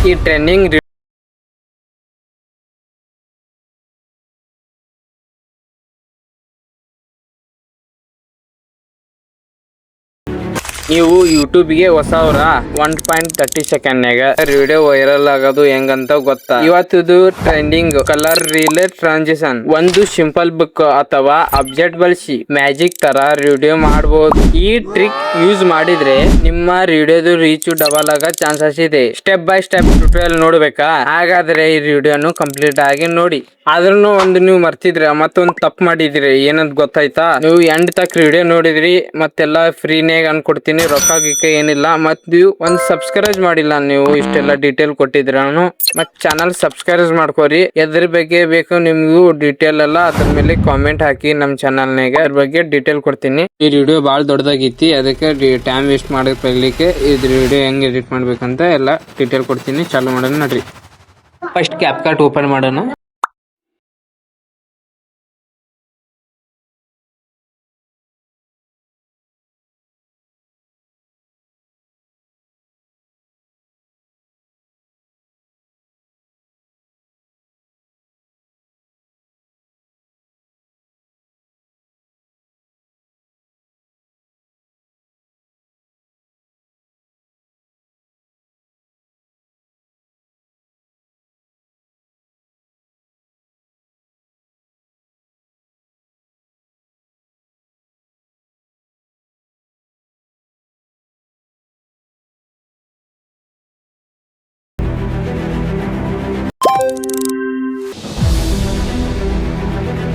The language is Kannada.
ಈ ಟ್ರೆಂಡಿಂಗ್ ನೀವು ಯೂಟ್ಯೂಬ್ಗೆ ಹೊಸವ್ರ 1.30 ಸೆಕೆಂಡ್ನಾಗ ವಿಡಿಯೋ ವೈರಲ್ ಆಗೋದು ಹೆಂಗಂತ ಗೊತ್ತಾ? ಇವತ್ತಿದು ಟ್ರೆಂಡಿಂಗ್ ಕಲರ್ ರೀಲ್ ಟ್ರಾನ್ಸಿಷನ್. ಒಂದು ಸಿಂಪಲ್ ಬುಕ್ ಅಥವಾ ಅಬ್ಜೆಕ್ಟ್ ಬಳಸಿ ಮ್ಯಾಜಿಕ್ ತರ ವಿಡಿಯೋ ಮಾಡಬಹುದು. ಈ ಟ್ರಿಕ್ ಯೂಸ್ ಮಾಡಿದ್ರೆ ನಿಮ್ಮ ವಿಡಿಯೋದು ರೀಚ್ ಡಬಲ್ ಆಗೋ ಚಾನ್ಸಸ್ ಇದೆ. ಸ್ಟೆಪ್ ಬೈ ಸ್ಟೆಪ್ ಟ್ಯುಟೋರಿಯಲ್ ನೋಡ್ಬೇಕಾ? ಹಾಗಾದ್ರೆ ಈ ವಿಡಿಯೋನು ಕಂಪ್ಲೀಟ್ ಆಗಿ ನೋಡಿ. ಆದ್ರೂ ಒಂದು ನೀವು ಮರ್ತಿದ್ರೆ ಮತ್ತೊಂದು ತಪ್ಪು ಮಾಡಿದ್ರಿ ಏನಂತ ಗೊತ್ತಾಯ್ತಾ? ನೀವು ಎಂಡ್ ತಕ್ ವಿಡಿಯೋ ನೋಡಿದ್ರಿ ಮತ್ತೆಲ್ಲ ಫ್ರೀನಾಗ ಅನ್ಕೊಡ್ತೀನಿ, ರೊಕ್ಕ ಗಿಕ್ಕ ಏನಿಲ್ಲ. ಮತ್ ನೀವು ಒಂದು ಸಬ್ಸ್ಕ್ರೈಬ್ ಮಾಡಿಲ್ಲ, ನೀವು ಇಷ್ಟೆಲ್ಲ ಡೀಟೇಲ್ ಕೊಟ್ಟಿದ್ರ ಮತ್ ಚಾನಲ್ ಸಬ್ಸ್ಕ್ರೈಬ್ ಮಾಡ್ಕೋರಿ. ಎದ್ರ ಬಗ್ಗೆ ಬೇಕು ನಿಮ್ಗೂ ಡೀಟೇಲ್ ಎಲ್ಲ ಅದ್ರ ಮೇಲೆ ಕಾಮೆಂಟ್ ಹಾಕಿ. ನಮ್ ಚಾನಲ್ನಾಗ ಅದ್ರ ಬಗ್ಗೆ ಡೀಟೇಲ್ ಕೊಡ್ತೀನಿ. ಈ ವಿಡಿಯೋ ಬಾಳ ದೊಡ್ಡದಾಗೈತಿ, ಅದಕ್ಕೆ ಟೈಮ್ ವೇಸ್ಟ್ ಮಾಡೋದ್ ಪಡ್ಲಿಕ್ಕೆ ಇದ್ರ ವಿಡಿಯೋ ಹೆಂಗ್ ಎಡಿಟ್ ಮಾಡ್ಬೇಕಂತ ಎಲ್ಲ ಡೀಟೇಲ್ ಕೊಡ್ತೀನಿ. ಚಾಲು ಮಾಡೋಣ ನೋಡ್ರಿ. ಫಸ್ಟ್ ಕ್ಯಾಪ್ ಕಟ್ ಓಪನ್ ಮಾಡೋಣ.